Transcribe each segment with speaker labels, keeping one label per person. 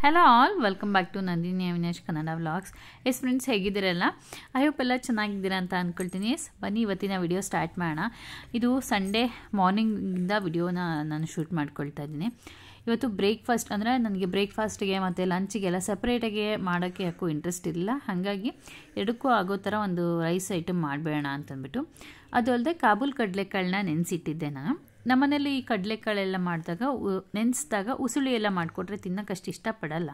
Speaker 1: Hello all, welcome back to Nandini Avinash Kannada vlogs. Yes friends, ಹೇಗಿದ್ದೀರಲ್ಲ? I hope ಎಲ್ಲ ಚೆನ್ನಾಗಿದ್ದೀರಾ ಅಂತ ಅಂದ್ಕೊಳ್ತೀನಿ. ಎಸ್, ಬನ್ನಿ ಇವತ್ತಿನ ವಿಡಿಯೋ ಸ್ಟಾರ್ಟ್ ಮಾಡೋಣ. ಇದು ಸಂಡೇ ಮಾರ್ನಿಂಗಿಂದ ವಿಡಿಯೋನ ನಾನು ಶೂಟ್ ಮಾಡ್ಕೊಳ್ತಾ ಇದ್ದೀನಿ. ಇವತ್ತು ಬ್ರೇಕ್ಫಾಸ್ಟ್ ಅಂದರೆ ನನಗೆ ಬ್ರೇಕ್ಫಾಸ್ಟಿಗೆ ಮತ್ತು ಲಂಚಿಗೆಲ್ಲ ಸಪ್ರೇಟಾಗಿ ಮಾಡೋಕ್ಕೆ ಯಾಕೋ ಇಂಟ್ರೆಸ್ಟ್ ಇರಲಿಲ್ಲ. ಹಾಗಾಗಿ ಎರಡಕ್ಕೂ ಆಗೋ ಥರ ಒಂದು ರೈಸ್ ಐಟಮ್ ಮಾಡಬೇಡ ಅಂತಂದ್ಬಿಟ್ಟು, ಅದು ಅಲ್ಲದೆ ಕಾಬೂಲ್ ಕಡಲೆಕಾಳನ್ನ ನೆನೆಸಿಟ್ಟಿದ್ದೆ ನಾನು. ನಮ್ಮನೇಲಿ ಈ ಕಡಲೆಕಾಳೆಲ್ಲ ಮಾಡಿದಾಗ ನೆನೆಸಿದಾಗ ಉಸುಳಿ ಎಲ್ಲ ಮಾಡಿಕೊಟ್ರೆ ತಿನ್ನೋಕ್ಕಷ್ಟು ಇಷ್ಟಪಡಲ್ಲ.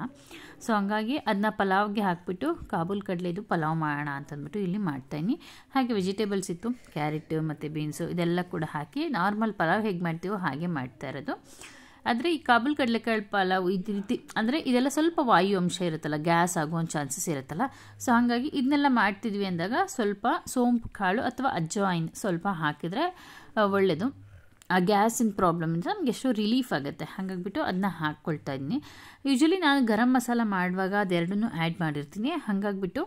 Speaker 1: ಸೊ ಹಂಗಾಗಿ ಅದನ್ನ ಪಲಾವ್ಗೆ ಹಾಕಿಬಿಟ್ಟು ಕಾಬೂಲ್ ಕಡಲೆದು ಪಲಾವ್ ಮಾಡೋಣ ಅಂತಂದ್ಬಿಟ್ಟು ಇಲ್ಲಿ ಮಾಡ್ತಾಯಿನಿ. ಹಾಗೆ ವೆಜಿಟೇಬಲ್ಸ್ ಇತ್ತು, ಕ್ಯಾರೆಟ್ ಮತ್ತು ಬೀನ್ಸು ಇದೆಲ್ಲ ಕೂಡ ಹಾಕಿ ನಾರ್ಮಲ್ ಪಲಾವ್ ಹೇಗೆ ಮಾಡ್ತೀವೋ ಹಾಗೆ ಮಾಡ್ತಾ ಇರೋದು. ಆದರೆ ಈ ಕಾಬೂಲ್ ಕಡಲೆಕಾಳು ಪಲಾವ್ ಇದು ರೀತಿ ಅಂದರೆ ಇದೆಲ್ಲ ಸ್ವಲ್ಪ ವಾಯು ಅಂಶ ಇರುತ್ತಲ್ಲ, ಗ್ಯಾಸ್ ಆಗೋ ಒಂದು ಚಾನ್ಸಸ್ ಇರುತ್ತಲ್ಲ. ಸೊ ಹಾಗಾಗಿ ಇದನ್ನೆಲ್ಲ ಮಾಡ್ತಿದ್ವಿ ಅಂದಾಗ ಸ್ವಲ್ಪ ಸೋಂಪು ಕಾಳು ಅಥವಾ ಅಜ್ವಾಯಿನ್ ಸ್ವಲ್ಪ ಹಾಕಿದರೆ ಒಳ್ಳೆಯದು. ಆ ಗ್ಯಾಸಿನ ಪ್ರಾಬ್ಲಮಿಂದ ನಮ್ಗೆ ಎಷ್ಟೋ ರಿಲೀಫ್ ಆಗುತ್ತೆ. ಹಾಗಾಗಿಬಿಟ್ಟು ಅದನ್ನ ಹಾಕ್ಕೊಳ್ತಾ ಇದ್ದೀನಿ. ಯೂಶ್ವಲಿ ನಾನು ಗರಂ ಮಸಾಲ ಮಾಡುವಾಗ ಅದೆರಡನ್ನೂ ಆ್ಯಡ್ ಮಾಡಿರ್ತೀನಿ. ಹಾಗಾಗಿಬಿಟ್ಟು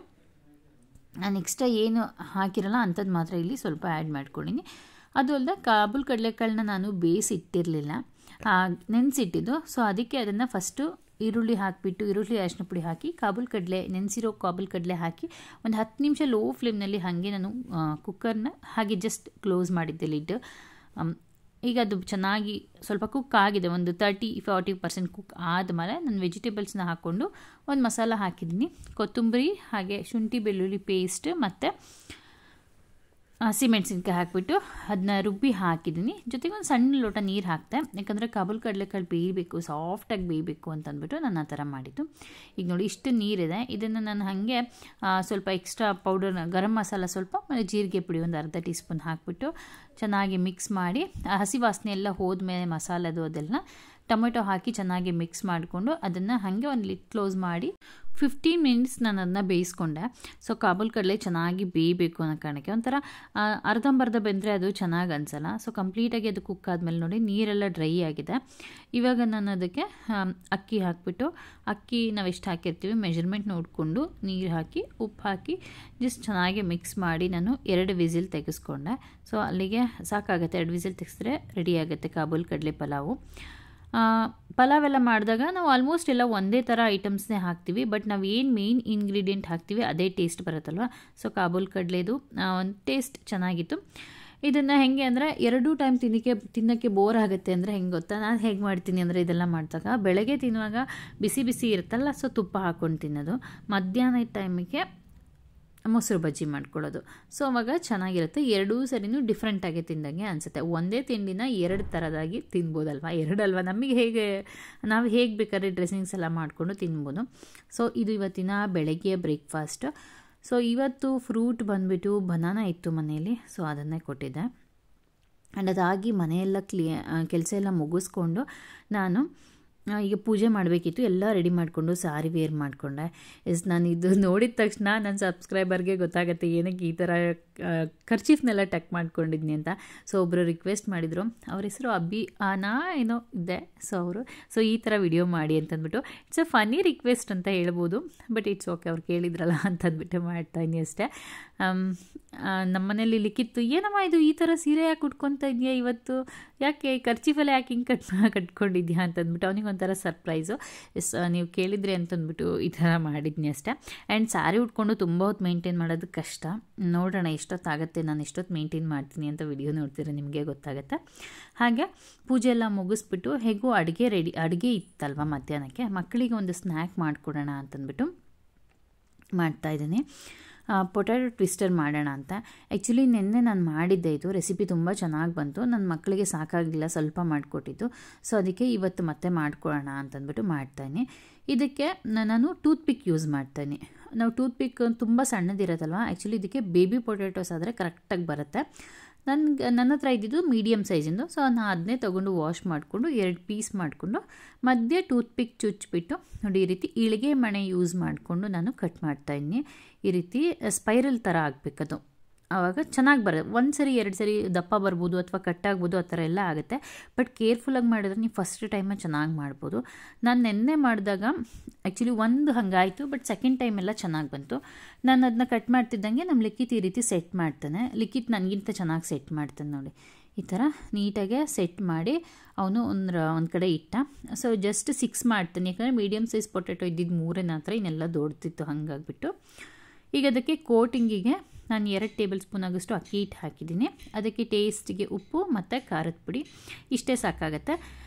Speaker 1: ನಾನು ಎಕ್ಸ್ಟ್ರಾ ಏನು ಹಾಕಿರಲ್ಲ ಅಂಥದ್ದು ಮಾತ್ರ ಇಲ್ಲಿ ಸ್ವಲ್ಪ ಆ್ಯಡ್ ಮಾಡ್ಕೊಂಡಿನಿ. ಅದು ಅಲ್ಲದೆ ಕಾಬೂಲ್ ಕಡಲೆಕಾಳನ್ನ ನಾನು ಬೇಯಿಸಿಟ್ಟಿರಲಿಲ್ಲ, ನೆನೆಸಿಟ್ಟಿದ್ದು. ಸೊ ಅದಕ್ಕೆ ಅದನ್ನು ಫಸ್ಟು ಈರುಳ್ಳಿ ಹಾಕಿಬಿಟ್ಟು ಈರುಳ್ಳಿ ಅರಿಶಿನ ಪುಡಿ ಹಾಕಿ ನೆನೆಸಿರೋ ಕಾಬೂಲ್ ಕಡಲೆ ಹಾಕಿ ಒಂದು 10 ನಿಮಿಷ ಲೋ ಫ್ಲೇಮ್ನಲ್ಲಿ ಹಾಗೆ ನಾನು ಕುಕ್ಕರ್ನ ಹಾಗೆ ಜಸ್ಟ್ ಕ್ಲೋಸ್ ಮಾಡಿದ್ದೆ ಲಿಡ್. ಈಗ ಅದು ಚೆನ್ನಾಗಿ ಸ್ವಲ್ಪ ಕುಕ್ ಆಗಿದೆ, ಒಂದು 30-40% ಕುಕ್ ಆದಮೇಲೆ ನಾನು ವೆಜಿಟೇಬಲ್ಸ್ನ ಹಾಕ್ಕೊಂಡು ಒಂದು ಮಸಾಲ ಹಾಕಿದ್ದೀನಿ. ಕೊತ್ತಂಬರಿ ಹಾಗೆ ಶುಂಠಿ ಬೆಳ್ಳುಳ್ಳಿ ಪೇಸ್ಟ್ ಮತ್ತು ಹಸಿಮೆಣಸಿನ್ಕಾಯಿ ಹಾಕಿಬಿಟ್ಟು ಅದನ್ನ ರುಬ್ಬಿ ಹಾಕಿದ್ದೀನಿ. ಜೊತೆಗೆ ಒಂದು ಸಣ್ಣ ಲೋಟ ನೀರು ಹಾಕ್ತೆ, ಯಾಕಂದರೆ ಕಾಬೂಲ್ ಕಡಲೆಕಾಳು ಬೇಯಬೇಕು, ಸಾಫ್ಟಾಗಿ ಬೇಯಬೇಕು ಅಂತಂದ್ಬಿಟ್ಟು ನಾನು ಆ ಥರ ಮಾಡಿದ್ದು. ಈಗ ನೋಡಿ ಇಷ್ಟು ನೀರಿದೆ, ಇದನ್ನು ನಾನು ಹಾಗೆ ಸ್ವಲ್ಪ ಎಕ್ಸ್ಟ್ರಾ ಪೌಡರ್ ಗರಂ ಮಸಾಲ ಸ್ವಲ್ಪ ಮತ್ತು ಜೀರಿಗೆ ಪುಡಿ ಒಂದು ಅರ್ಧ ಟೀ ಸ್ಪೂನ್ ಹಾಕಿಬಿಟ್ಟು ಚೆನ್ನಾಗಿ ಮಿಕ್ಸ್ ಮಾಡಿ, ಹಸಿ ವಾಸನೆ ಎಲ್ಲ ಹೋದ್ಮೇಲೆ ಮಸಾಲೆದು ಅದೆಲ್ಲ ಟೊಮೆಟೊ ಹಾಕಿ ಚೆನ್ನಾಗಿ ಮಿಕ್ಸ್ ಮಾಡಿಕೊಂಡು ಅದನ್ನು ಹಾಗೆ ಒಂದು ಲಿಡ್ ಕ್ಲೋಸ್ ಮಾಡಿ 15 ಮಿನಿಟ್ಸ್ ನಾನು ಅದನ್ನ ಬೇಯಿಸ್ಕೊಂಡೆ. ಸೊ ಕಾಬೂಲ್ ಕಡಲೆ ಚೆನ್ನಾಗಿ ಬೇಯಬೇಕು ಅನ್ನೋ ಕಾರಣಕ್ಕೆ, ಒಂಥರ ಅರ್ಧಂಬರ್ಧ ಬೆಂದರೆ ಅದು ಚೆನ್ನಾಗಿ ಅನಿಸಲ್ಲ. ಸೊ ಕಂಪ್ಲೀಟಾಗಿ ಅದು ಕುಕ್ ಆದಮೇಲೆ ನೋಡಿ ನೀರೆಲ್ಲ ಡ್ರೈ ಆಗಿದೆ. ಇವಾಗ ನಾನು ಅದಕ್ಕೆ ಅಕ್ಕಿ ಹಾಕಿಬಿಟ್ಟು, ಅಕ್ಕಿ ನಾವು ಎಷ್ಟು ಹಾಕಿರ್ತೀವಿ ಮೆಜರ್ಮೆಂಟ್ ನೋಡಿಕೊಂಡು ನೀರು ಹಾಕಿ ಉಪ್ಪು ಹಾಕಿ ಜಸ್ಟ್ ಚೆನ್ನಾಗಿ ಮಿಕ್ಸ್ ಮಾಡಿ ನಾನು 2 ವಿಸಿಲ್ ತೆಗೆಸ್ಕೊಂಡೆ. ಸೊ ಅಲ್ಲಿಗೆ ಸಾಕಾಗುತ್ತೆ, 2 ವಿಸಿಲ್ ತೆಗೆಸಿದ್ರೆ ರೆಡಿ ಆಗುತ್ತೆ ಕಾಬೂಲ್ ಕಡಲೆ ಪಲಾವು. ಪಲಾವೆಲ್ಲ ಮಾಡಿದಾಗ ನಾವು ಆಲ್ಮೋಸ್ಟ್ ಎಲ್ಲ ಒಂದೇ ಥರ ಐಟಮ್ಸ್ನೇ ಹಾಕ್ತೀವಿ, ಬಟ್ ನಾವು ಏನು ಮೇಯ್ನ್ ಇಂಗ್ರೀಡಿಯೆಂಟ್ ಹಾಕ್ತೀವಿ ಅದೇ ಟೇಸ್ಟ್ ಬರುತ್ತಲ್ವ. ಸೊ ಕಾಬೂಲ್ ಕಡಲೆದು ಒಂದು ಟೇಸ್ಟ್ ಚೆನ್ನಾಗಿತ್ತು. ಇದನ್ನು ಹೇಗೆ ಅಂದರೆ 2 ಟೈಮ್ ತಿನ್ನೋಕ್ಕೆ ಬೋರ್ ಆಗುತ್ತೆ ಅಂದರೆ ಹೆಂಗೆ ಗೊತ್ತಾ, ನಾನು ಹೇಗೆ ಮಾಡ್ತೀನಿ ಅಂದರೆ ಇದೆಲ್ಲ ಮಾಡಿದಾಗ ಬೆಳಗ್ಗೆ ತಿನ್ನುವಾಗ ಬಿಸಿ ಬಿಸಿ ಇರುತ್ತಲ್ಲ, ಸೊ ತುಪ್ಪ ಹಾಕ್ಕೊಂಡು ತಿನ್ನೋದು. ಮಧ್ಯಾಹ್ನ ಟೈಮಿಗೆ ಮೊಸರು ಬಜ್ಜಿ ಮಾಡ್ಕೊಳ್ಳೋದು. ಸೊ ಅವಾಗ ಚೆನ್ನಾಗಿರುತ್ತೆ. 2 ಸರಿನೂ ಡಿಫ್ರೆಂಟಾಗಿ ತಿಂದಂಗೆ ಅನಿಸುತ್ತೆ. ಒಂದೇ ತಿಂಡಿನ 2 ಥರದಾಗಿ ತಿನ್ಬೋದಲ್ವ, 2 ಅಲ್ವಾ, ನಮಗೆ ನಾವು ಹೇಗೆ ಬೇಕಾದ್ರೆ ಡ್ರೆಸ್ಸಿಂಗ್ಸ್ ಎಲ್ಲ ಮಾಡಿಕೊಂಡು ತಿನ್ಬೋದು. ಸೊ ಇದು ಇವತ್ತಿನ ಬೆಳಗ್ಗೆ ಬ್ರೇಕ್ಫಾಸ್ಟ್. ಸೊ ಇವತ್ತು ಫ್ರೂಟ್ ಬಂದುಬಿಟ್ಟು ಬನಾನಾ ಇತ್ತು ಮನೆಯಲ್ಲಿ, ಸೊ ಅದನ್ನೇ ಕೊಟ್ಟಿದ್ದೆ. ಆ್ಯಂಡ್ ಅದಾಗಿ ಮನೆಯೆಲ್ಲ ಕೆಲಸ ಎಲ್ಲ ಮುಗಿಸ್ಕೊಂಡು ನಾನು ಈಗ ಪೂಜೆ ಮಾಡಬೇಕಿತ್ತು, ಎಲ್ಲ ರೆಡಿ ಮಾಡಿಕೊಂಡು ಸಾರಿ ವೇರ್ ಮಾಡಿಕೊಂಡೆ. ನಾನು ಇದು ನೋಡಿದ ತಕ್ಷಣ ನನ್ನ ಸಬ್ಸ್ಕ್ರೈಬರ್ಗೆ ಗೊತ್ತಾಗುತ್ತೆ ಏನಕ್ಕೆ ಈ ಥರ ಖರ್ಚೀಫ್ನೆಲ್ಲ ಟಕ್ ಮಾಡ್ಕೊಂಡಿದ್ನಿ ಅಂತ. ಸೊ ಒಬ್ಬರು ರಿಕ್ವೆಸ್ಟ್ ಮಾಡಿದರು, ಅವ್ರ ಹೆಸರು ಏನೋ ಇದೆ. ಸೊ ಈ ಥರ ವಿಡಿಯೋ ಮಾಡಿ ಅಂತಂದ್ಬಿಟ್ಟು, ಇಟ್ಸ್ ಅ ಫನ್ನಿ ರಿಕ್ವೆಸ್ಟ್ ಅಂತ ಹೇಳ್ಬೋದು, ಬಟ್ ಇಟ್ಸ್ ಓಕೆ, ಅವ್ರು ಕೇಳಿದ್ರಲ್ಲ ಅಂತಂದ್ಬಿಟ್ಟು ಮಾಡ್ತಾಯಿದ್ದೀನಿ ಅಷ್ಟೇ. ನಮ್ಮನೇಲಿ ಲಿಕ್ಕಿತ್ತು, ಏನಮ್ಮ ಇದು ಈ ಥರ ಸೀರೆ ಯಾಕೆ ಉಟ್ಕೊತಾ ಇದೆಯಾ ಇವತ್ತು, ಯಾಕೆ ಖರ್ಚೀಫೆಲ್ಲ ಯಾಕೆ ಹಿಂಗೆ ಕಟ್ಕೊಂಡಿದ್ಯಾ ಅಂತಂದ್ಬಿಟ್ಟು ಅವನಿಗೆ ಒಂಥರ ಸರ್ಪ್ರೈಸು. ನೀವು ಕೇಳಿದ್ರಿ ಅಂತಂದ್ಬಿಟ್ಟು ಈ ಥರ ಮಾಡಿದ್ನಿ ಅಷ್ಟೇ. ಆ್ಯಂಡ್ ಸ್ಯಾರಿ ಉಟ್ಕೊಂಡು ತುಂಬ ಹೊತ್ತು ಮೇಂಟೈನ್ ಮಾಡೋದು ಕಷ್ಟ. ನೋಡೋಣ ಎಷ್ಟೊತ್ತಾಗುತ್ತೆ, ನಾನು ಎಷ್ಟೊತ್ತು ಮೇಂಟೈನ್ ಮಾಡ್ತೀನಿ ಅಂತ ವಿಡಿಯೋ ನೋಡ್ತೀರ ನಿಮಗೆ ಗೊತ್ತಾಗುತ್ತೆ. ಹಾಗೆ ಪೂಜೆ ಎಲ್ಲ ಮುಗಿಸ್ಬಿಟ್ಟು ಹೇಗೂ ಅಡುಗೆ ಇತ್ತಲ್ವ ಮಧ್ಯಾಹ್ನಕ್ಕೆ, ಮಕ್ಕಳಿಗೆ ಒಂದು ಸ್ನ್ಯಾಕ್ ಮಾಡಿಕೊಡೋಣ ಅಂತಂದ್ಬಿಟ್ಟು ಮಾಡ್ತಾಯಿದ್ದೀನಿ. ಪೊಟ್ಯಾಟೊ ಟ್ವಿಸ್ಟರ್ ಮಾಡೋಣ ಅಂತ. ಆ್ಯಕ್ಚುಲಿ ನಿನ್ನೆ ನಾನು ಮಾಡಿದ್ದೆ, ಇದು ರೆಸಿಪಿ ತುಂಬ ಚೆನ್ನಾಗಿ ಬಂತು. ನನ್ನ ಮಕ್ಕಳಿಗೆ ಸಾಕಾಗಲಿಲ್ಲ, ಸ್ವಲ್ಪ ಮಾಡಿಕೊಟ್ಟಿದ್ದು. ಸೊ ಅದಕ್ಕೆ ಇವತ್ತು ಮತ್ತೆ ಮಾಡ್ಕೊಳ್ಳೋಣ ಅಂತಂದ್ಬಿಟ್ಟು ಮಾಡ್ತಾಯಿನಿ. ಇದಕ್ಕೆ ನಾನು ಟೂತ್ಪಿಕ್ ಯೂಸ್ ಮಾಡ್ತಾಯಿನಿ. ನಾವು ಟೂತ್ಪಿಕ್ ತುಂಬ ಸಣ್ಣದಿರೋದಲ್ವ, ಆ್ಯಕ್ಚುಲಿ ಇದಕ್ಕೆ ಬೇಬಿ ಪೊಟ್ಯಾಟೋಸ್ ಆದರೆ ಕರೆಕ್ಟಾಗಿ ಬರುತ್ತೆ. ನನ್ನ ಹತ್ರ ಇದ್ದಿದ್ದು ಮೀಡಿಯಮ್ ಸೈಜಿಂದು. ಸೊ ನಾನು ಅದನ್ನೇ ತೊಗೊಂಡು ವಾಶ್ ಮಾಡಿಕೊಂಡು 2 ಪೀಸ್ ಮಾಡಿಕೊಂಡು ಮಧ್ಯೆ ಟೂತ್ಪಿಕ್ ಚುಚ್ಚಿಬಿಟ್ಟು ನೋಡಿ ಈ ರೀತಿ ಇಳಿಗೆ ಮಣೆ ಯೂಸ್ ಮಾಡಿಕೊಂಡು ನಾನು ಕಟ್ ಮಾಡ್ತಾಯಿದ್ದೀನಿ. ಈ ರೀತಿ ಸ್ಪೈರಲ್ ಥರ ಆಗಬೇಕದು, ಆವಾಗ ಚೆನ್ನಾಗಿ ಬರುತ್ತೆ. 1 ಸರಿ 2 ಸರಿ ದಪ್ಪ ಬರ್ಬೋದು ಅಥವಾ ಕಟ್ಟಾಗ್ಬೋದು, ಆ ಥರ ಎಲ್ಲ ಆಗುತ್ತೆ. ಬಟ್ ಕೇರ್ಫುಲ್ಲಾಗಿ ಮಾಡಿದ್ರೆ ನೀವು ಫಸ್ಟ್ ಟೈಮೇ ಚೆನ್ನಾಗಿ ಮಾಡ್ಬೋದು. ನಾನು ನೆನ್ನೆ ಮಾಡಿದಾಗ ಆ್ಯಕ್ಚುಲಿ ಒಂದು ಹಂಗಾಯಿತು, ಬಟ್ ಸೆಕೆಂಡ್ ಟೈಮ್ ಎಲ್ಲ ಚೆನ್ನಾಗಿ ಬಂತು. ನಾನು ಅದನ್ನ ಕಟ್ ಮಾಡ್ತಿದ್ದಂಗೆ ನಮ್ಮ ಲಿಖಿತ್ ಈ ರೀತಿ ಸೆಟ್ ಮಾಡ್ತಾನೆ. ಲಿಖಿತ್ ನನಗಿಂತ ಚೆನ್ನಾಗಿ ಸೆಟ್ ಮಾಡ್ತಾನೆ ನೋಡಿ. ಈ ಥರ ನೀಟಾಗೆ ಸೆಟ್ ಮಾಡಿ ಅವನು ಒಂದು ಕಡೆ ಇಟ್ಟ. ಸೊ ಜಸ್ಟ್ 6 ಮಾಡ್ತಾನೆ, ಯಾಕಂದರೆ ಮೀಡಿಯಮ್ ಸೈಜ್ ಪೊಟ್ಯಾಟೊ ಇದ್ದಿದ್ದು 3 ಮಾತ್ರ, ಇನ್ನೆಲ್ಲ ದೊಡ್ಡದಿತ್ತು. ಹಾಗಾಗಿಬಿಟ್ಟು ಈಗ ಅದಕ್ಕೆ ಕೋಟಿಂಗಿಗೆ ನಾನು 2 ಟೇಬಲ್ ಸ್ಪೂನ್ ಆಗೋಷ್ಟು ಅಕ್ಕಿ ಹಿಟ್ಟು ಹಾಕಿದ್ದೀನಿ. ಅದಕ್ಕೆ ಟೇಸ್ಟಿಗೆ ಉಪ್ಪು ಮತ್ತು ಖಾರದ ಪುಡಿ ಇಷ್ಟೇ ಸಾಕಾಗತ್ತೆ.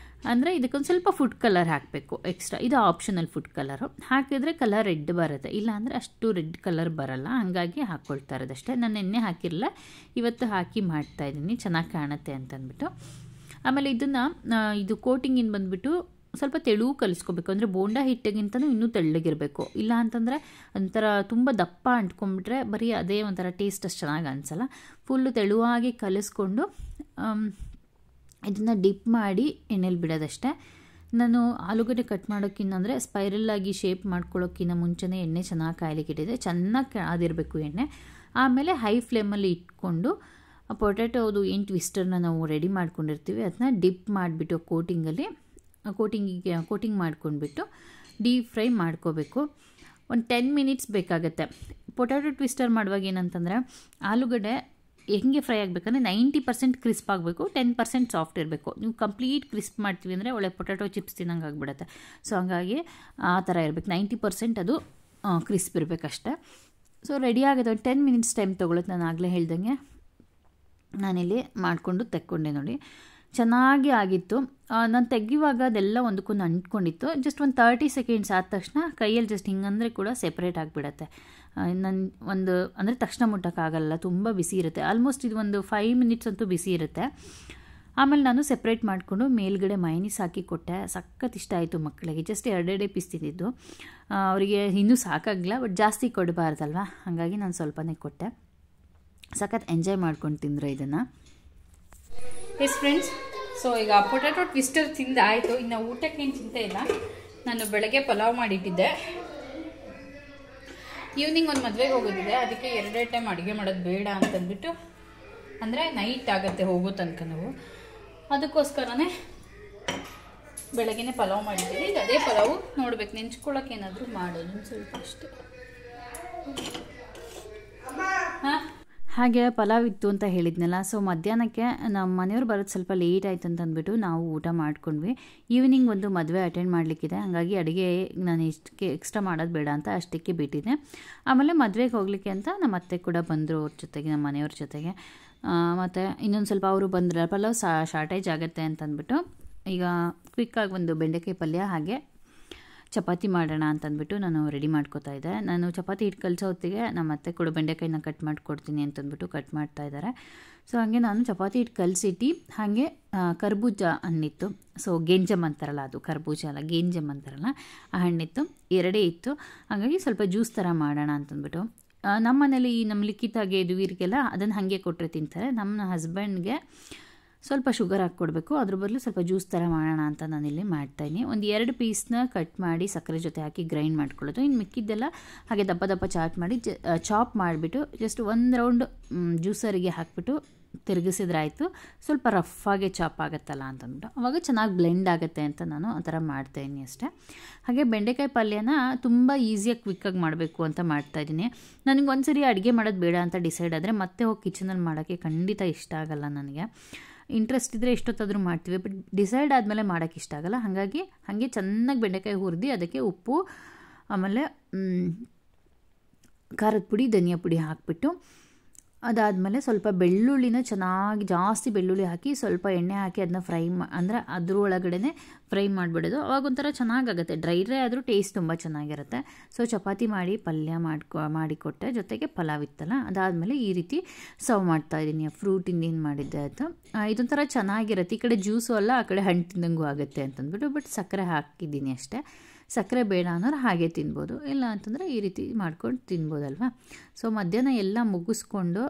Speaker 1: ಅಂದರೆ ಇದಕ್ಕೊಂದು ಸ್ವಲ್ಪ ಫುಡ್ ಕಲರ್ ಹಾಕಬೇಕು ಎಕ್ಸ್ಟ್ರಾ, ಇದು ಆಪ್ಷನಲ್ ಫುಡ್ ಕಲರು. ಹಾಕಿದರೆ ಕಲರ್ ರೆಡ್ ಬರುತ್ತೆ, ಇಲ್ಲಾಂದರೆ ಅಷ್ಟು ರೆಡ್ ಕಲರ್ ಬರಲ್ಲ, ಹಾಗಾಗಿ ಹಾಕ್ಕೊಳ್ತಾ ಇರೋದಷ್ಟೇ. ನಾನು ಎಣ್ಣೆ ಹಾಕಿರಲ್ಲ, ಇವತ್ತು ಹಾಕಿ ಮಾಡ್ತಾಯಿದ್ದೀನಿ, ಚೆನ್ನಾಗಿ ಕಾಣುತ್ತೆ ಅಂತಂದ್ಬಿಟ್ಟು. ಆಮೇಲೆ ಇದು ಕೋಟಿಂಗಿನ ಬಂದುಬಿಟ್ಟು ಸ್ವಲ್ಪ ತೆಳು ಕಲಿಸ್ಕೋಬೇಕು. ಅಂದರೆ ಬೋಂಡಾ ಹಿಟ್ಟಿಗಿಂತನೂ ಇನ್ನೂ ತೆಳ್ಳಗಿರಬೇಕು, ಇಲ್ಲ ಅಂತಂದರೆ ಒಂಥರ ತುಂಬ ದಪ್ಪ ಅಂಟ್ಕೊಂಡ್ಬಿಟ್ರೆ ಬರೀ ಅದೇ ಒಂಥರ ಟೇಸ್ಟ್ ಅಷ್ಟು ಚೆನ್ನಾಗಿ ಅನಿಸಲ್ಲ. ಫುಲ್ಲು ತೆಳುವಾಗಿ ಕಲಿಸ್ಕೊಂಡು ಇದನ್ನು ಡಿಪ್ ಮಾಡಿ ಎಣ್ಣೆಲಿ ಬಿಡೋದಷ್ಟೇ. ನಾನು ಆಲೂಗಡ್ಡೆ ಕಟ್ ಮಾಡೋಕ್ಕಿಂತ ಅಂದರೆ ಸ್ಪೈರಲ್ಲಾಗಿ ಶೇಪ್ ಮಾಡ್ಕೊಳ್ಳೋಕ್ಕಿಂತ ಮುಂಚೆನೇ ಎಣ್ಣೆ ಚೆನ್ನಾಗಿ ಕಾಯ್ಲಿಕ್ಕೆ ಇಟ್ಟಿದ್ದೆ. ಚೆನ್ನಾಗಿ ಕಾದಿರಬೇಕು ಎಣ್ಣೆ. ಆಮೇಲೆ ಹೈ ಫ್ಲೇಮಲ್ಲಿ ಇಟ್ಕೊಂಡು ಪೊಟ್ಯಾಟೋದು ಏನು ಟ್ವಿಸ್ಟರ್ನ ನಾವು ರೆಡಿ ಮಾಡ್ಕೊಂಡಿರ್ತೀವಿ ಅದನ್ನ ಡಿಪ್ ಮಾಡಿಬಿಟ್ಟು ಕೋಟಿಂಗ್ ಮಾಡ್ಕೊಂಡ್ಬಿಟ್ಟು ಡೀಪ್ ಫ್ರೈ ಮಾಡ್ಕೋಬೇಕು. ಒಂದು 10 ಮಿನಿಟ್ಸ್ ಬೇಕಾಗುತ್ತೆ. ಪೊಟ್ಯಾಟೊ ಟ್ವಿಸ್ಟರ್ ಮಾಡುವಾಗ ಏನಂತಂದರೆ ಆಲೂಗಡ್ಡೆ ಹೆಂಗೆ ಫ್ರೈ ಆಗಬೇಕಂದ್ರೆ 90% ಕ್ರಿಸ್ಪ್ ಆಗಬೇಕು, 10% ಸಾಫ್ಟ್ ಇರಬೇಕು. ನೀವು ಕಂಪ್ಲೀಟ್ ಕ್ರಿಸ್ಪ್ ಮಾಡ್ತೀವಿ ಅಂದರೆ ಒಳ್ಳೆ ಪೊಟ್ಯಾಟೊ ಚಿಪ್ಸ್ ತಿನ್ನಂಗೆ ಆಗಿಬಿಡುತ್ತೆ. ಸೊ ಹಂಗಾಗಿ ಆ ಥರ ಇರಬೇಕು, 90% ಅದು ಕ್ರಿಸ್ಪ್ ಇರಬೇಕಷ್ಟೆ. ಸೊ ರೆಡಿ ಆಗುತ್ತೆ. ಒಂದು 10 ಮಿನಿಟ್ಸ್ ಟೈಮ್ ತೊಗೊಳುತ್ತೆ. ನಾನು ಆಗಲೇ ಹೇಳ್ದಂಗೆ ನಾನಿಲ್ಲಿ ಮಾಡಿಕೊಂಡು ತೆಕ್ಕೊಂಡೆ ನೋಡಿ, ಚೆನ್ನಾಗಿ ಆಗಿತ್ತು. ನಾನು ತೆಗೆಯುವಾಗ ಅದೆಲ್ಲ ಒಂದಕ್ಕೊಂದು ಅಂಟ್ಕೊಂಡಿತ್ತು. ಜಸ್ಟ್ ಒಂದು 30 ಸೆಕೆಂಡ್ಸ್ ಆದ ತಕ್ಷಣ ಕೈಯಲ್ಲಿ ಜಸ್ಟ್ ಹಿಂಗಂದರೆ ಕೂಡ ಸೆಪ್ರೇಟ್ ಆಗಿಬಿಡತ್ತೆ. ಅಂದರೆ ತಕ್ಷಣ ಮುಟ್ಟೋಕ್ಕಾಗಲ್ಲ, ತುಂಬ ಬಿಸಿ ಇರುತ್ತೆ. ಆಲ್ಮೋಸ್ಟ್ ಇದು ಒಂದು 5 ಮಿನಿಟ್ಸ್ ಅಂತೂ ಬಿಸಿ ಇರುತ್ತೆ. ಆಮೇಲೆ ನಾನು ಸೆಪ್ರೇಟ್ ಮಾಡಿಕೊಂಡು ಮೇಲ್ಗಡೆ ಮೈನೀಸ್ ಹಾಕಿ ಕೊಟ್ಟೆ. ಸಖತ್ ಇಷ್ಟ ಆಯಿತು ಮಕ್ಕಳಿಗೆ. ಜಸ್ಟ್ 2 ಪೀಸ್ ತಿಂದಿದ್ದು, ಅವರಿಗೆ ಇನ್ನೂ ಸಾಕಾಗಲ್ಲ, ಬಟ್ ಜಾಸ್ತಿ ಕೊಡಬಾರ್ದಲ್ವ, ಹಾಗಾಗಿ ನಾನು ಸ್ವಲ್ಪನೇ ಕೊಟ್ಟೆ. ಸಖತ್ ಎಂಜಾಯ್ ಮಾಡ್ಕೊಂಡು ತಿಂದರೆ ಇದನ್ನು.
Speaker 2: ಎಸ್ ಫ್ರೆಂಡ್ಸ್, ಸೊ ಈಗ ಪೊಟ್ಯಾಟೊ ಟ್ವಿಸ್ಟರ್ ತಿಂದಾಯಿತು. ಇನ್ನು ಊಟಕ್ಕೇನು ಚಿಂತೆ ಇಲ್ಲ. ನಾನು ಬೆಳಗ್ಗೆ ಪಲಾವ್ ಮಾಡಿಟ್ಟಿದ್ದೆ. ಈವ್ನಿಂಗ್ ಒಂದು ಮದುವೆಗೆ ಹೋಗೋದಿದೆ, ಅದಕ್ಕೆ 2 ಟೈಮ್ ಅಡುಗೆ ಮಾಡೋದು ಬೇಡ ಅಂತಂದ್ಬಿಟ್ಟು, ಅಂದರೆ ನೈಟ್ ಆಗುತ್ತೆ ಹೋಗೋ ತನಕ ನಾವು, ಅದಕ್ಕೋಸ್ಕರನೇ ಬೆಳಗ್ಗೆನೇ ಪಲಾವ್ ಮಾಡಿದ್ದೀವಿ. ಈಗ ಅದೇ ಪಲಾವು ನೋಡ್ಬೇಕು, ನೆಂಚ್ಕೊಳ್ಳೋಕೆ ಏನಾದರೂ ಮಾಡೋದು ಸ್ವಲ್ಪ ಅಷ್ಟೇ. ಹಾಂ,
Speaker 1: ಹಾಗೆ ಪಲಾವ್ ಇತ್ತು ಅಂತ ಹೇಳಿದ್ನಲ್ಲ. ಸೊ ಮಧ್ಯಾಹ್ನಕ್ಕೆ ನಮ್ಮ ಮನೆಯವ್ರು ಬರೋದು ಸ್ವಲ್ಪ ಲೇಟ್ ಆಯ್ತು ಅಂತ ಅಂದ್ಬಿಟ್ಟು ನಾವು ಊಟ ಮಾಡ್ಕೊಂಡ್ವಿ. ಈವ್ನಿಂಗ್ ಒಂದು ಮದುವೆ ಅಟೆಂಡ್ ಮಾಡಲಿಕ್ಕಿದೆ, ಹಾಗಾಗಿ ಅಡುಗೆ ನಾನು ಇಷ್ಟಕ್ಕೆ ಎಕ್ಸ್ಟ್ರಾ ಮಾಡೋದು ಬೇಡ ಅಂತ ಅಷ್ಟಕ್ಕೆ ಬಿಟ್ಟಿದ್ದೆ. ಆಮೇಲೆ ಮದುವೆಗೆ ಹೋಗಲಿಕ್ಕೆ ಅಂತ ನಮ್ಮ ಅತ್ತೆ ಕೂಡ ಬಂದರು ಅವ್ರ ಜೊತೆಗೆ, ನಮ್ಮ ಮನೆಯವ್ರ ಜೊತೆಗೆ. ಮತ್ತು ಇನ್ನೊಂದು ಸ್ವಲ್ಪ ಅವರು ಬಂದ್ರೆ ಪಲಾವ್ ಶಾರ್ಟೇಜ್ ಆಗುತ್ತೆ ಅಂತಂದ್ಬಿಟ್ಟು ಈಗ ಕ್ವಿಕ್ಕಾಗಿ ಒಂದು ಬೆಂಡೆಕಾಯಿ ಪಲ್ಯ ಹಾಗೆ ಚಪಾತಿ ಮಾಡೋಣ ಅಂತಂದ್ಬಿಟ್ಟು ನಾನು ರೆಡಿ ಮಾಡ್ಕೋತಾ ಇದ್ದೆ. ನಾನು ಚಪಾತಿ ಹಿಟ್ಟು ಕಲಿಸೋ ಹೊತ್ತಿಗೆ ನಮ್ಮ ಅತ್ತೆ ಕೂಡ ಬೆಂಡೆಕಾಯಿನ ಕಟ್ ಮಾಡಿಕೊಡ್ತೀನಿ ಅಂತಂದ್ಬಿಟ್ಟು ಕಟ್ ಮಾಡ್ತಾ ಇದ್ದಾರೆ. ಸೊ ಹಾಗೆ ನಾನು ಚಪಾತಿ ಹಿಟ್ಟು ಕಲಸಿಟ್ಟು ಹಾಗೆ ಕರ್ಬೂಜ ಹಣ್ಣಿತ್ತು. ಸೊ ಗೆಂಜಮ್ ಅಂತಾರಲ್ಲ, ಅದು ಕರ್ಬೂಜ ಅಲ್ಲ, ಗೆಂಜಮ್ ಅಂತಾರಲ್ಲ, ಆ ಹಣ್ಣಿತ್ತು, 2 ಇತ್ತು. ಹಾಗಾಗಿ ಸ್ವಲ್ಪ ಜ್ಯೂಸ್ ಥರ ಮಾಡೋಣ ಅಂತಂದ್ಬಿಟ್ಟು ನಮ್ಮ ಮನೇಲಿ ನಮ್ಮ ಲಿಖಿತಾಗೆ ಇದುವರಿಗೆಲ್ಲ ಅದನ್ನು ಹಾಗೆ ಕೊಟ್ಟರೆ ತಿಂತಾರೆ. ನಮ್ಮ ಹಸ್ಬೆಂಡ್ಗೆ ಸ್ವಲ್ಪ ಶುಗರ್ ಹಾಕ್ಕೊಡ್ಬೇಕು, ಅದ್ರ ಬದಲು ಸ್ವಲ್ಪ ಜ್ಯೂಸ್ ಥರ ಮಾಡೋಣ ಅಂತ ನಾನಿಲ್ಲಿ ಮಾಡ್ತಾಯಿನಿ. ಒಂದು 2 ಪೀಸ್ನ ಕಟ್ ಮಾಡಿ ಸಕ್ಕರೆ ಜೊತೆ ಹಾಕಿ ಗ್ರೈಂಡ್ ಮಾಡ್ಕೊಳ್ಳೋದು. ಇನ್ನು ಮಿಕ್ಕಿದ್ದೆಲ್ಲ ಹಾಗೆ ದಪ್ಪ ಚಾಟ್ ಮಾಡಿ ಚಾಪ್ ಮಾಡಿಬಿಟ್ಟು ಜಸ್ಟ್ 1 ರೌಂಡ್ ಜ್ಯೂಸರಿಗೆ ಹಾಕಿಬಿಟ್ಟು ತಿರುಗಿಸಿದ್ರಾಯಿತು. ಸ್ವಲ್ಪ ರಫಾಗೆ ಚಾಪ್ ಆಗುತ್ತಲ್ಲ ಅಂತಂದ್ಬಿಟ್ಟು ಅವಾಗ ಚೆನ್ನಾಗಿ ಬ್ಲೆಂಡ್ ಆಗುತ್ತೆ ಅಂತ ನಾನು ಆ ಥರ ಮಾಡ್ತಾಯಿದ್ದೀನಿ ಅಷ್ಟೇ. ಹಾಗೆ ಬೆಂಡೆಕಾಯಿ ಪಲ್ಯನ ತುಂಬ ಈಸಿಯಾಗಿ ಕ್ವಿಕ್ಕಾಗಿ ಮಾಡಬೇಕು ಅಂತ ಮಾಡ್ತಾಯಿದ್ದೀನಿ. ನನಗೆ ಒಂದ್ಸರಿ ಅಡುಗೆ ಮಾಡೋದು ಬೇಡ ಅಂತ ಡಿಸೈಡ್ ಆದರೆ ಮತ್ತೆ ಹೋಗಿ ಕಿಚನಲ್ಲಿ ಮಾಡೋಕ್ಕೆ ಖಂಡಿತ ಇಷ್ಟ ಆಗಲ್ಲ. ನನಗೆ ಇಂಟ್ರೆಸ್ಟ್ ಇದ್ದರೆ ಎಷ್ಟೊತ್ತಾದರೂ ಮಾಡ್ತೀವಿ, ಬಟ್ ಡಿಸೈಡ್ ಆದಮೇಲೆ ಮಾಡೋಕ್ಕೆ ಇಷ್ಟ ಆಗಲ್ಲ. ಹಾಗಾಗಿ ಹಾಗೆ ಚೆನ್ನಾಗಿ ಬೆಂಡೆಕಾಯಿ ಹುರಿದು ಅದಕ್ಕೆ ಉಪ್ಪು ಆಮೇಲೆ ಖಾರದ ಪುಡಿ, ಧನಿಯಾ ಪುಡಿ ಹಾಕಿಬಿಟ್ಟು ಅದಾದಮೇಲೆ ಸ್ವಲ್ಪ ಬೆಳ್ಳುಳ್ಳಿನ ಚೆನ್ನಾಗಿ ಜಾಸ್ತಿ ಬೆಳ್ಳುಳ್ಳಿ ಹಾಕಿ ಸ್ವಲ್ಪ ಎಣ್ಣೆ ಹಾಕಿ ಅದನ್ನ ಫ್ರೈ ಅಂದರೆ ಅದ್ರ ಒಳಗಡೆ ಫ್ರೈ ಮಾಡಿಬಿಡೋದು. ಅವಾಗ ಒಂಥರ ಚೆನ್ನಾಗಾಗುತ್ತೆ. ಡ್ರೈ ಆದರೂ ಟೇಸ್ಟ್ ತುಂಬ ಚೆನ್ನಾಗಿರುತ್ತೆ. ಸೊ ಚಪಾತಿ ಮಾಡಿ ಪಲ್ಯ ಮಾಡಿಕೊಟ್ಟೆ, ಜೊತೆಗೆ ಪಲಾವ್ ಇತ್ತಲ್ಲ, ಅದಾದಮೇಲೆ ಈ ರೀತಿ ಸರ್ವ್ ಮಾಡ್ತಾಯಿದ್ದೀನಿ. ಫ್ರೂಟಿಂದ ಏನು ಮಾಡಿದ್ದೆ ಆಯಿತು. ಇದೊಂಥರ ಚೆನ್ನಾಗಿರುತ್ತೆ. ಈ ಕಡೆ ಜ್ಯೂಸು ಅಲ್ಲ, ಆ ಕಡೆ ಹಣ್ಣು ತಿಂದಂಗೂ ಆಗುತ್ತೆ ಅಂತಂದ್ಬಿಟ್ಟು. ಬಟ್ ಸಕ್ಕರೆ ಹಾಕಿದ್ದೀನಿ ಅಷ್ಟೇ. ಸಕ್ಕರೆ ಬೇಡ ಅನ್ನೋರು ಹಾಗೆ ತಿನ್ಬೋದು, ಇಲ್ಲ ಅಂತಂದರೆ ಈ ರೀತಿ ಮಾಡ್ಕೊಂಡು ತಿನ್ಬೋದಲ್ವ. ಸೊ ಮಧ್ಯಾಹ್ನ ಎಲ್ಲ ಮುಗಿಸ್ಕೊಂಡು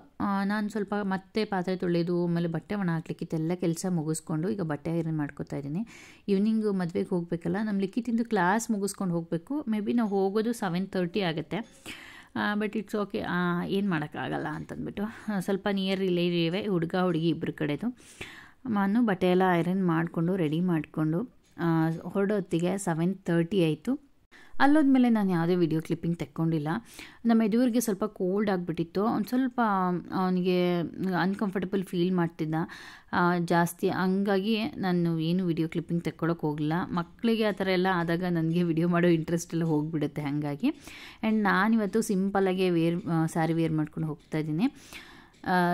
Speaker 1: ನಾನು ಸ್ವಲ್ಪ ಮತ್ತೆ ಪಾತ್ರೆ ತೊಳೆಯೋದು, ಆಮೇಲೆ ಬಟ್ಟೆ ಒಣ ಹಾಕ್ಲಿಕ್ಕಿತ್ತೆಲ್ಲ ಕೆಲಸ ಮುಗಿಸ್ಕೊಂಡು ಈಗ ಬಟ್ಟೆ ಐರನ್ ಮಾಡ್ಕೊತಾ ಇದ್ದೀನಿ. ಈವ್ನಿಂಗು ಮದುವೆಗೆ ಹೋಗಬೇಕಲ್ಲ, ನಮ್ಮ ಲಿಖಿತಿಂದು ಕ್ಲಾಸ್ ಮುಗಿಸ್ಕೊಂಡು ಹೋಗಬೇಕು. ಮೇ ಬಿ ನಾವು ಹೋಗೋದು 7:30 ಆಗುತ್ತೆ. ಬಟ್ ಇಟ್ಸ್ ಓಕೆ, ಏನು ಮಾಡೋಕ್ಕಾಗಲ್ಲ ಅಂತಂದ್ಬಿಟ್ಟು ಸ್ವಲ್ಪ ನಿಯರ್ ರಿಲೇಟಿವೇ ಹುಡುಗ ಹುಡುಗಿ ಇಬ್ಬರು ಕಡೆದು ನಾನು ಬಟ್ಟೆ ಎಲ್ಲ ಐರನ್ ಮಾಡಿಕೊಂಡು ರೆಡಿ ಮಾಡಿಕೊಂಡು ಹೊರಡೋತ್ತಿಗೆ 7:30 ಆಯಿತು. ಅಲ್ಲೋದ್ಮೇಲೆ ನಾನು ಯಾವುದೇ ವಿಡಿಯೋ ಕ್ಲಿಪ್ಪಿಂಗ್ ತೆಕ್ಕೊಂಡಿಲ್ಲ. ನಮ್ಮ ಯದುವರಿಗೆ ಸ್ವಲ್ಪ ಕೋಲ್ಡ್ ಆಗಿಬಿಟ್ಟಿತ್ತು. ಒಂದು ಸ್ವಲ್ಪ ಅವನಿಗೆ ಅನ್ಕಂಫರ್ಟಬಲ್ ಫೀಲ್ ಮಾಡ್ತಿದ್ದ ಜಾಸ್ತಿ, ಹಂಗಾಗಿ ನಾನು ಏನು ವಿಡಿಯೋ ಕ್ಲಿಪ್ಪಿಂಗ್ ತೆಕ್ಕೊಳ್ಳೋಕೆ ಹೋಗಲಿಲ್ಲ. ಮಕ್ಕಳಿಗೆ ಆ ಥರ ಎಲ್ಲ ಆದಾಗ ನನಗೆ ವಿಡಿಯೋ ಮಾಡೋ ಇಂಟ್ರೆಸ್ಟ್ ಎಲ್ಲ ಹೋಗಿಬಿಡುತ್ತೆ. ಹಾಗಾಗಿ ಆ್ಯಂಡ್ ನಾನಿವತ್ತು ಸಿಂಪಲಾಗೆ ಸ್ಯಾರಿ ವೇರ್ ಮಾಡ್ಕೊಂಡು ಹೋಗ್ತಾ ಇದ್ದೀನಿ.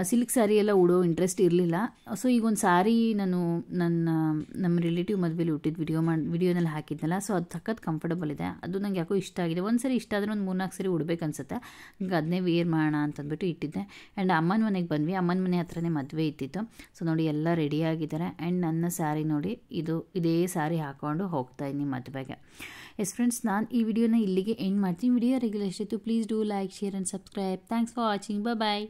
Speaker 1: ಸಿಲ್ಕ್ ಸ್ಯಾರಿ ಎಲ್ಲ ಉಡೋ ಇಂಟ್ರೆಸ್ಟ್ ಇರಲಿಲ್ಲ. ಸೊ ಈಗ ಒಂದು ಸ್ಯಾರಿ ನಾನು ನಮ್ಮ ರಿಲೇಟಿವ್ ಮದುವೆಲಿ ಹುಟ್ಟಿದ ವಿಡಿಯೋನಲ್ಲಿ ಹಾಕಿದ್ನಲ್ಲ, ಸೊ ಅದು ಸಖತ್ ಕಂಫರ್ಟಬಲ್ ಇದೆ. ಅದು ನಂಗೆ ಯಾಕೋ ಇಷ್ಟ ಆಗಿದೆ. ಒಂದು ಸರಿ ಇಷ್ಟ ಆದರೆ ಒಂದು 3-4 ಸರಿ ಉಡ್ಬೇಕು ಅನ್ಸುತ್ತೆ. ಹಂಗೆ ಅದನ್ನೇ ವೇರ್ ಮಾಡೋಣ ಅಂತಂದ್ಬಿಟ್ಟು ಇಟ್ಟಿದ್ದೆ. ಆ್ಯಂಡ್ ಅಮ್ಮನ ಮನೆಗೆ ಬಂದ್ವಿ. ಅಮ್ಮನ ಮನೆ ಹತ್ರನೇ ಮದುವೆ ಇತ್ತಿತ್ತು. ಸೊ ನೋಡಿ ಎಲ್ಲ ರೆಡಿಯಾಗಿದ್ದಾರೆ. ಆ್ಯಂಡ್ ನನ್ನ ಸ್ಯಾರಿ ನೋಡಿ ಇದೇ ಸ್ಯಾರಿ ಹಾಕ್ಕೊಂಡು ಹೋಗ್ತಾ ಇದ್ದೀನಿ ಮದುವೆಗೆ. ಎಸ್ ಫ್ರೆಂಡ್ಸ್, ನಾನು ಈ ವಿಡಿಯೋನ ಇಲ್ಲಿಗೆ ಎಂಡ್ ಮಾಡ್ತೀನಿ. ವಿಡಿಯೋ ರೆಗ್ಯುಲರ್ ಎಷ್ಟಿತ್ತು, please do like, share and subscribe. Thanks for watching. Bye.